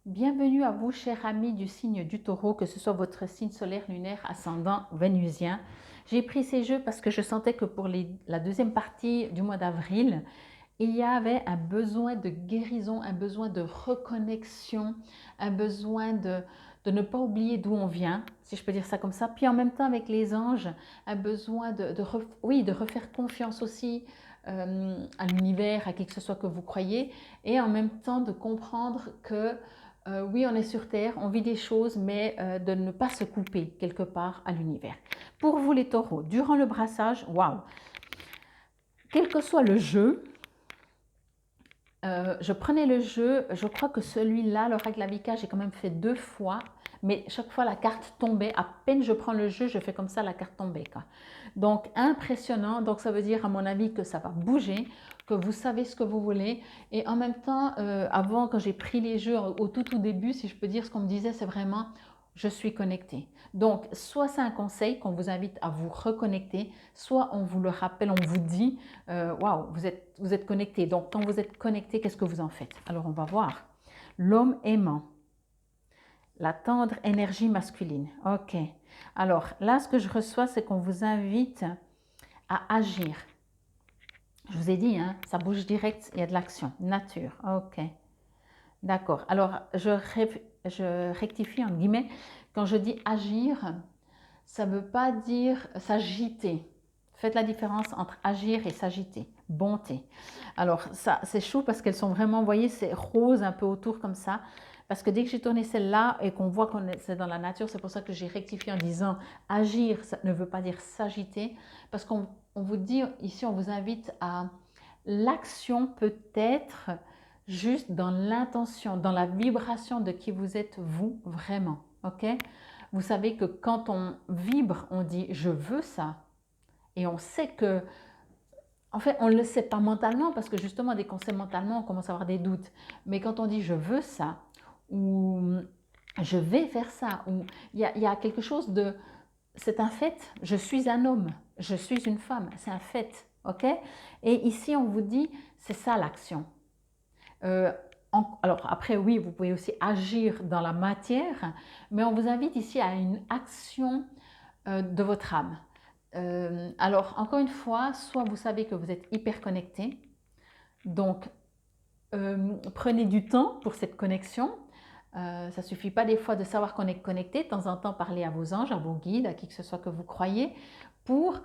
Bienvenue à vous, chers amis du signe du Taureau, que ce soit votre signe solaire, lunaire, ascendant, vénusien. J'ai pris ces jeux parce que je sentais que pour la deuxième partie du mois d'avril, il y avait un besoin de guérison, un besoin de reconnexion, un besoin de ne pas oublier d'où on vient, si je peux dire ça comme ça. Puis en même temps, avec les anges, un besoin oui, de refaire confiance aussi à l'univers, à qui que ce soit que vous croyez, et en même temps de comprendre que oui, on est sur Terre, on vit des choses, mais de ne pas se couper quelque part à l'univers. Pour vous les taureaux, durant le brassage, waouh, quel que soit le jeu, je prenais le jeu, je crois que celui-là, le Raglavika, j'ai quand même fait 2 fois, mais chaque fois la carte tombait, à peine je prends le jeu, je fais comme ça, la carte tombait, quoi. Donc impressionnant, donc ça veut dire à mon avis que ça va bouger, que vous savez ce que vous voulez, et en même temps, avant quand j'ai pris les jeux au tout début, si je peux dire, ce qu'on me disait, c'est vraiment je suis connectée. Donc, soit c'est un conseil qu'on vous invite à vous reconnecter, soit on vous le rappelle, on vous dit waouh, vous êtes connecté. Donc, quand vous êtes connecté, qu'est-ce que vous en faites? Alors, on va voir. L'homme aimant, la tendre énergie masculine. Ok. Alors, là, ce que je reçois, c'est qu'on vous invite à agir. Je vous ai dit, hein, ça bouge direct, il y a de l'action. Nature. Ok. D'accord. Alors, je rectifie en guillemets. Quand je dis agir, ça ne veut pas dire s'agiter. Faites la différence entre agir et s'agiter. Bonté. Alors, ça, c'est chou parce qu'elles sont vraiment, vous voyez, c'est rose un peu autour comme ça. Parce que dès que j'ai tourné celle-là et qu'on voit que c'est dans la nature, c'est pour ça que j'ai rectifié en disant agir, ça ne veut pas dire s'agiter. Parce qu'on vous dit, ici, on vous invite à l'action peut-être juste dans l'intention, dans la vibration de qui vous êtes vous vraiment. Ok? Vous savez que quand on vibre, on dit je veux ça. Et on sait que, en fait, on ne le sait pas mentalement parce que justement, dès qu'on sait mentalement, on commence à avoir des doutes. Mais quand on dit je veux ça, ou je vais faire ça, ou il y a quelque chose de, c'est un fait, je suis un homme, je suis une femme, c'est un fait. Ok? Et ici, on vous dit, c'est ça l'action. Euh, alors après, oui, vous pouvez aussi agir dans la matière, mais on vous invite ici à une action de votre âme. Alors, encore une fois, soit vous savez que vous êtes hyper connecté, donc prenez du temps pour cette connexion. Ça ne suffit pas des fois de savoir qu'on est connecté, de temps en temps parler à vos anges, à vos guides, à qui que ce soit que vous croyez, pour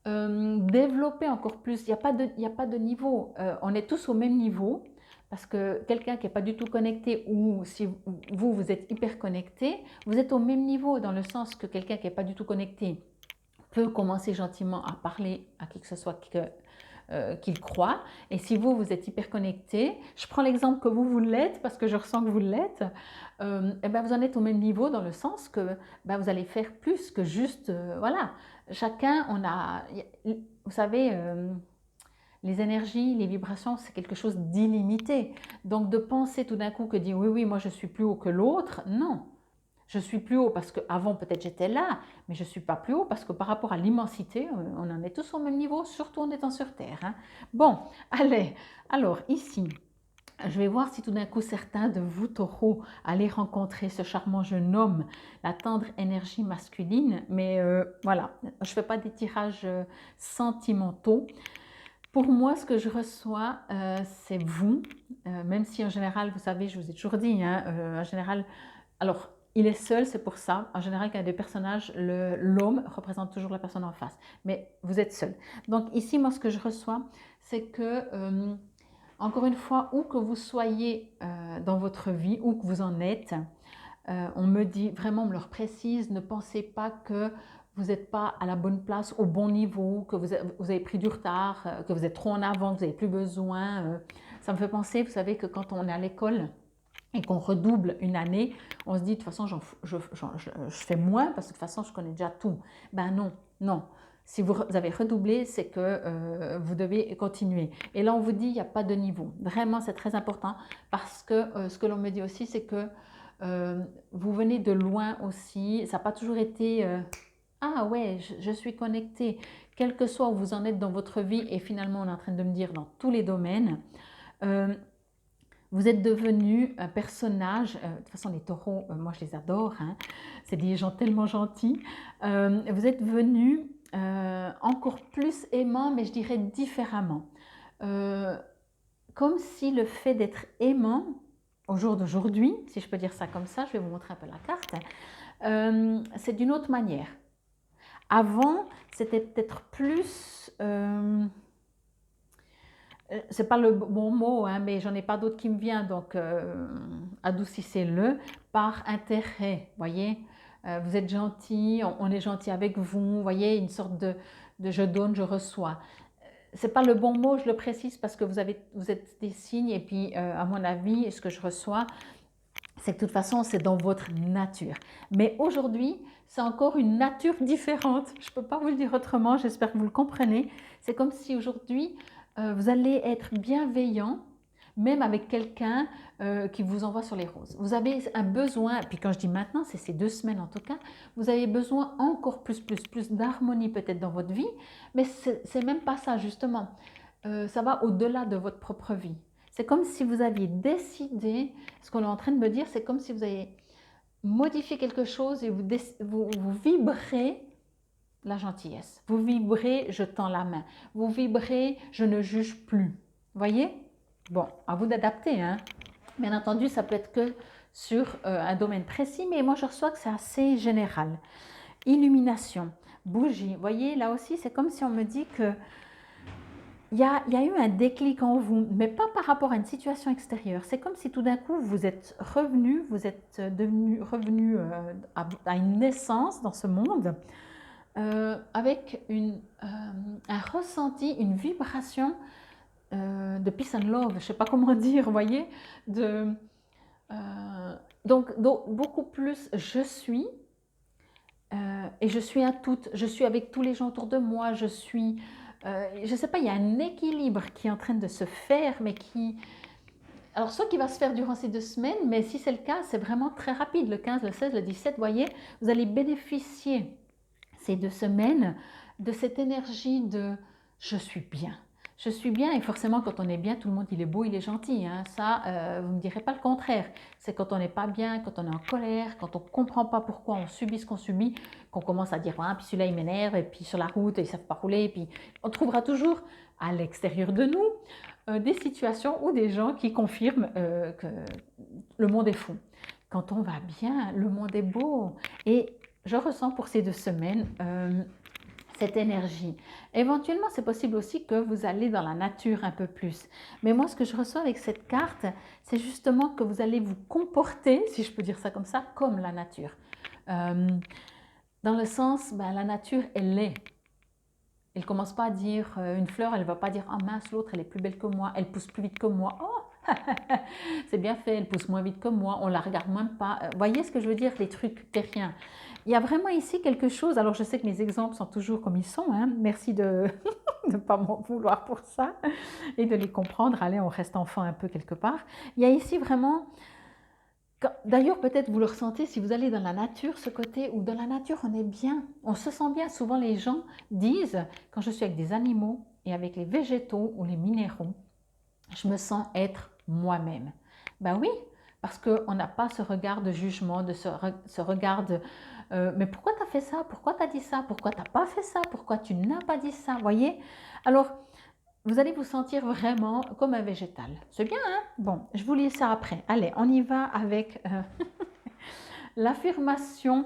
développer encore plus. Il n'y a pas de niveau, on est tous au même niveau, parce que quelqu'un qui n'est pas du tout connecté, ou si vous êtes hyper connecté, vous êtes au même niveau, dans le sens que quelqu'un qui n'est pas du tout connecté peut commencer gentiment à parler à qui que ce soit qu'il croit. Et si vous, vous êtes hyper connecté, je prends l'exemple que vous l'êtes, parce que je ressens que vous l'êtes, et ben vous en êtes au même niveau dans le sens que ben vous allez faire plus que juste, voilà, chacun, on a, vous savez, les énergies, les vibrations, c'est quelque chose d'illimité. Donc de penser tout d'un coup que dire oui, oui, moi je suis plus haut que l'autre, non. Je suis plus haut parce qu'avant peut-être j'étais là, mais je ne suis pas plus haut parce que par rapport à l'immensité, on en est tous au même niveau, surtout en étant sur Terre. Hein. Bon, allez, alors ici, je vais voir si tout d'un coup certains de vous, taureaux, allez rencontrer ce charmant jeune homme, la tendre énergie masculine, mais voilà, je ne fais pas des tirages sentimentaux. Pour moi, ce que je reçois, c'est vous, même si en général, vous savez, je vous ai toujours dit, hein, en général, alors, il est seul, c'est pour ça. En général, quand il y a des personnages, l'homme représente toujours la personne en face. Mais vous êtes seul. Donc ici, moi, ce que je reçois, c'est que, encore une fois, où que vous soyez dans votre vie, où que vous en êtes, on me dit, vraiment, on me le précise, ne pensez pas que vous n'êtes pas à la bonne place, au bon niveau, que vous avez pris du retard, que vous êtes trop en avant, que vous n'avez plus besoin. Ça me fait penser, vous savez, que quand on est à l'école, et qu'on redouble une année, on se dit de toute façon je fais moins parce que de toute façon je connais déjà tout. Ben non, non. Si vous avez redoublé, c'est que vous devez continuer. Et là, on vous dit, il n'y a pas de niveau. Vraiment, c'est très important parce que ce que l'on me dit aussi, c'est que vous venez de loin aussi. Ça n'a pas toujours été ah ouais, je suis connectée. Quel que soit où vous en êtes dans votre vie, et finalement, on est en train de me dire dans tous les domaines. Euh, Vous êtes devenu un personnage, de toute façon les taureaux, moi je les adore, hein, c'est des gens tellement gentils. Vous êtes devenu encore plus aimant, mais je dirais différemment. Euh, Comme si le fait d'être aimant, au jour d'aujourd'hui, si je peux dire ça comme ça, je vais vous montrer un peu la carte, c'est d'une autre manière. Avant, c'était peut-être plus, c'est pas le bon mot, hein, mais j'en ai pas d'autre qui me vient, donc adoucissez-le par intérêt, voyez. Vous êtes gentil, on est gentil avec vous, voyez, une sorte de je donne, je reçois. C'est pas le bon mot, je le précise parce que vous êtes des signes et puis à mon avis, ce que je reçois, c'est que de toute façon, c'est dans votre nature. Mais aujourd'hui, c'est encore une nature différente. Je ne peux pas vous le dire autrement, j'espère que vous le comprenez. C'est comme si aujourd'hui, vous allez être bienveillant, même avec quelqu'un qui vous envoie sur les roses. Vous avez un besoin, puis quand je dis maintenant, c'est ces 2 semaines en tout cas, vous avez besoin encore plus d'harmonie peut-être dans votre vie, mais c'est même pas ça justement. Ça va au-delà de votre propre vie. C'est comme si vous aviez décidé, ce qu'on est en train de me dire, c'est comme si vous avez modifié quelque chose et vous vibrez la gentillesse. Vous vibrez je tends la main. Vous vibrez je ne juge plus. Voyez? Bon, à vous d'adapter, hein. Bien entendu, ça peut être que sur un domaine précis, mais moi je reçois que c'est assez général. Illumination, bougie. Voyez, là aussi, c'est comme si on me dit que il y a eu un déclic en vous, mais pas par rapport à une situation extérieure. C'est comme si tout d'un coup, vous êtes revenu, vous êtes revenu à une naissance dans ce monde avec un ressenti, une vibration de peace and love, je ne sais pas comment dire, vous voyez, donc beaucoup plus je suis, et je suis un tout, je suis avec tous les gens autour de moi, je suis... je ne sais pas, il y a un équilibre qui est en train de se faire, mais qui... Alors, soit qui va se faire durant ces 2 semaines, mais si c'est le cas, c'est vraiment très rapide, le 15, le 16, le 17, vous voyez, vous allez bénéficier ces 2 semaines de cette énergie de « je suis bien ». Je suis bien et forcément quand on est bien, tout le monde il est beau, il est gentil. Hein. Ça, vous ne me direz pas le contraire. C'est quand on n'est pas bien, quand on est en colère, quand on ne comprend pas pourquoi on subit ce qu'on subit, qu'on commence à dire ah, puis celui-là il m'énerve, et puis sur la route ils ne savent pas rouler, et puis on trouvera toujours à l'extérieur de nous des situations ou des gens qui confirment que le monde est fou. Quand on va bien, le monde est beau. Et je ressens pour ces 2 semaines cette énergie. Éventuellement, c'est possible aussi que vous allez dans la nature un peu plus. Mais moi, ce que je reçois avec cette carte, c'est justement que vous allez vous comporter, si je peux dire ça comme ça, comme la nature. Dans le sens, ben, la nature, elle est. Elle ne commence pas à dire, une fleur, elle ne va pas dire « Ah mince, l'autre, elle est plus belle que moi, elle pousse plus vite que moi. Oh, c'est bien fait, elle pousse moins vite que moi, on la regarde même pas. » Voyez ce que je veux dire, les trucs terriens. Il y a vraiment ici quelque chose, alors je sais que mes exemples sont toujours comme ils sont, hein. Merci de ne pas m'en vouloir pour ça et de les comprendre. Allez, on reste enfant un peu quelque part. Il y a ici vraiment... D'ailleurs, peut-être vous le ressentez si vous allez dans la nature, ce côté où dans la nature on est bien, on se sent bien. Souvent les gens disent, quand je suis avec des animaux et avec les végétaux ou les minéraux, je me sens être moi-même. Ben oui, parce qu'on n'a pas ce regard de jugement, de ce regard de mais pourquoi tu as fait ça? Pourquoi tu as dit ça? Pourquoi tu n'as pas fait ça? Pourquoi tu n'as pas dit ça? Voyez? Alors, vous allez vous sentir vraiment comme un végétal. C'est bien, hein? Bon, je vous lis ça après. Allez, on y va avec l'affirmation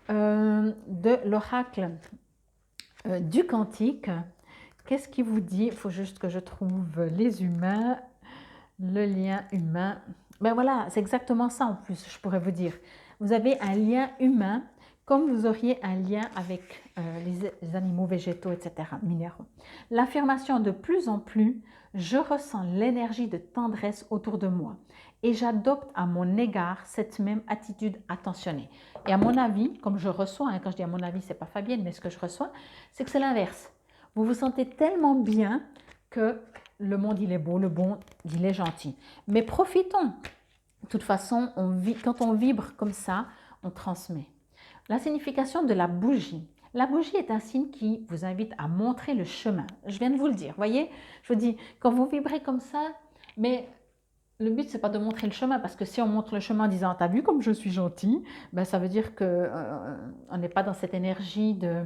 de l'oracle du cantique. Qu'est-ce qui vous dit? Il faut juste que je trouve les humains, le lien humain. Ben voilà, c'est exactement ça en plus, je pourrais vous dire. Vous avez un lien humain comme vous auriez un lien avec les animaux végétaux, etc., minéraux. L'affirmation de plus en plus, je ressens l'énergie de tendresse autour de moi et j'adopte à mon égard cette même attitude attentionnée. Et à mon avis, comme je reçois, hein, quand je dis à mon avis, c'est pas Fabienne, mais ce que je reçois, c'est que c'est l'inverse. Vous vous sentez tellement bien que le monde, il est beau, le bon, il est gentil. Mais profitons. De toute façon, quand on vibre comme ça, on transmet. La signification de la bougie. La bougie est un signe qui vous invite à montrer le chemin. Je viens de vous le dire, voyez? Je vous dis, quand vous vibrez comme ça, mais Le but, c'est pas de montrer le chemin, parce que si on montre le chemin en disant: «Tu as vu comme je suis gentil», ben, ça veut dire que, on n'est pas dans cette énergie de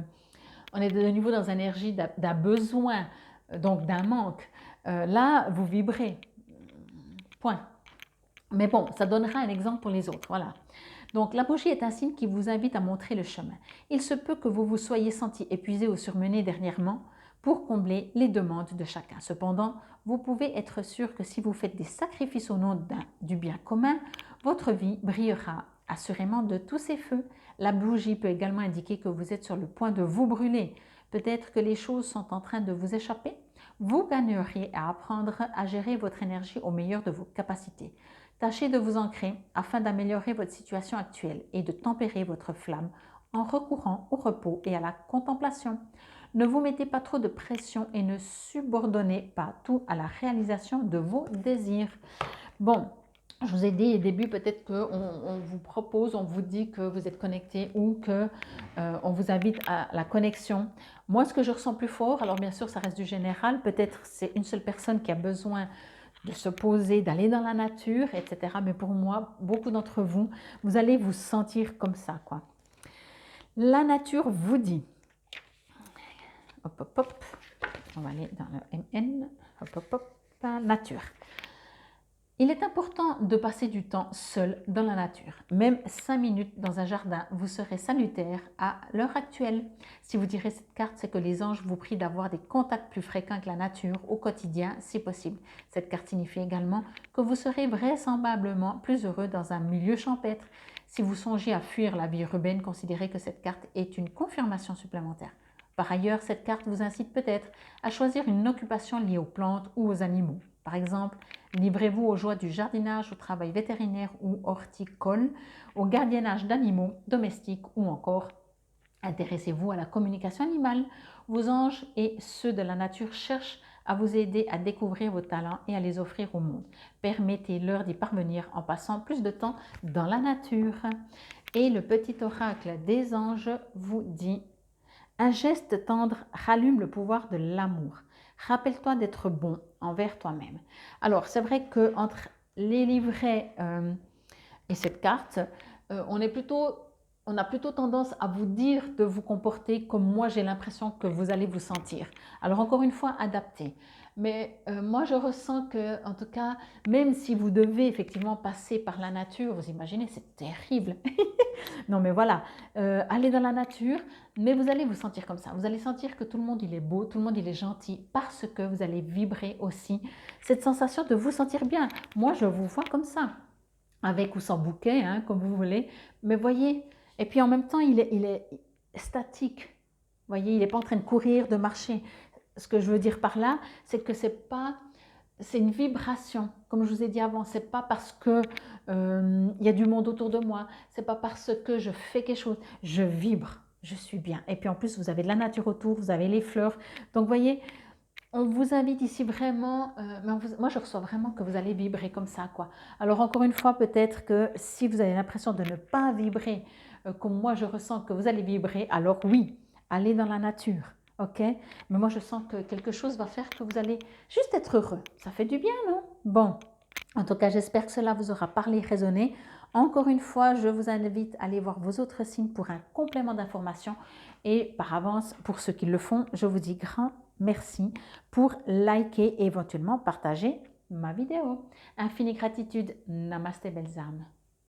on est de nouveau dans une énergie d'un besoin, donc d'un manque. Là, vous vibrez, point. Mais bon, ça donnera un exemple pour les autres, voilà. Donc la bougie est un signe qui vous invite à montrer le chemin. Il se peut que vous vous soyez senti épuisé ou surmené dernièrement pour combler les demandes de chacun. Cependant, vous pouvez être sûr que si vous faites des sacrifices au nom du bien commun, votre vie brillera assurément de tous ses feux. La bougie peut également indiquer que vous êtes sur le point de vous brûler. Peut-être que les choses sont en train de vous échapper. Vous gagneriez à apprendre à gérer votre énergie au meilleur de vos capacités. Tâchez de vous ancrer afin d'améliorer votre situation actuelle et de tempérer votre flamme en recourant au repos et à la contemplation. Ne vous mettez pas trop de pression et ne subordonnez pas tout à la réalisation de vos désirs. Bon, je vous ai dit au début, peut-être qu'on vous propose, on vous dit que vous êtes connecté ou que on vous invite à la connexion. Moi, ce que je ressens plus fort, alors bien sûr, ça reste du général, peut-être c'est une seule personne qui a besoin de se poser, d'aller dans la nature, etc. Mais pour moi, beaucoup d'entre vous, vous allez vous sentir comme ça, quoi. La nature vous dit, hop, hop, hop, on va aller dans le MN, hop, hop, hop, nature. Il est important de passer du temps seul dans la nature. Même 5 minutes dans un jardin vous serait salutaire à l'heure actuelle. Si vous tirez cette carte, c'est que les anges vous prient d'avoir des contacts plus fréquents avec la nature au quotidien, si possible. Cette carte signifie également que vous serez vraisemblablement plus heureux dans un milieu champêtre. Si vous songez à fuir la vie urbaine, considérez que cette carte est une confirmation supplémentaire. Par ailleurs, cette carte vous incite peut-être à choisir une occupation liée aux plantes ou aux animaux. Par exemple, livrez-vous aux joies du jardinage, au travail vétérinaire ou horticole, au gardiennage d'animaux domestiques ou encore intéressez-vous à la communication animale. Vos anges et ceux de la nature cherchent à vous aider à découvrir vos talents et à les offrir au monde. Permettez-leur d'y parvenir en passant plus de temps dans la nature. Et le petit oracle des anges vous dit: un geste tendre rallume le pouvoir de l'amour. Rappelle-toi d'être bon envers toi-même. Alors, c'est vrai qu'entre les livrets et cette carte, on a plutôt tendance à vous dire de vous comporter comme moi j'ai l'impression que vous allez vous sentir. Alors encore une fois, adaptez. Mais moi je ressens que, en tout cas, même si vous devez effectivement passer par la nature, vous imaginez, c'est terrible. Non mais voilà, allez dans la nature, mais vous allez vous sentir comme ça. Vous allez sentir que tout le monde il est beau, tout le monde il est gentil, parce que vous allez vibrer aussi cette sensation de vous sentir bien. Moi je vous vois comme ça, avec ou sans bouquet, hein, comme vous voulez. Mais voyez, et puis en même temps il est statique. Voyez, il n'est pas en train de courir, de marcher. Ce que je veux dire par là, c'est que c'est une vibration, comme je vous ai dit avant. C'est pas parce que il y a du monde autour de moi, c'est pas parce que je fais quelque chose, je vibre, je suis bien. Et puis en plus, vous avez de la nature autour, vous avez les fleurs. Donc vous voyez, on vous invite ici vraiment, moi je reçois vraiment que vous allez vibrer comme ça, quoi. Alors encore une fois, peut-être que si vous avez l'impression de ne pas vibrer comme moi je ressens que vous allez vibrer, alors oui, allez dans la nature, ok? Mais moi je sens que quelque chose va faire que vous allez juste être heureux. Ça fait du bien, non? Bon, en tout cas, j'espère que cela vous aura parlé, résonné. Encore une fois, je vous invite à aller voir vos autres signes pour un complément d'information. Et par avance, pour ceux qui le font, je vous dis grand merci pour liker et éventuellement partager ma vidéo. Infinie gratitude. Namasté, belles âmes.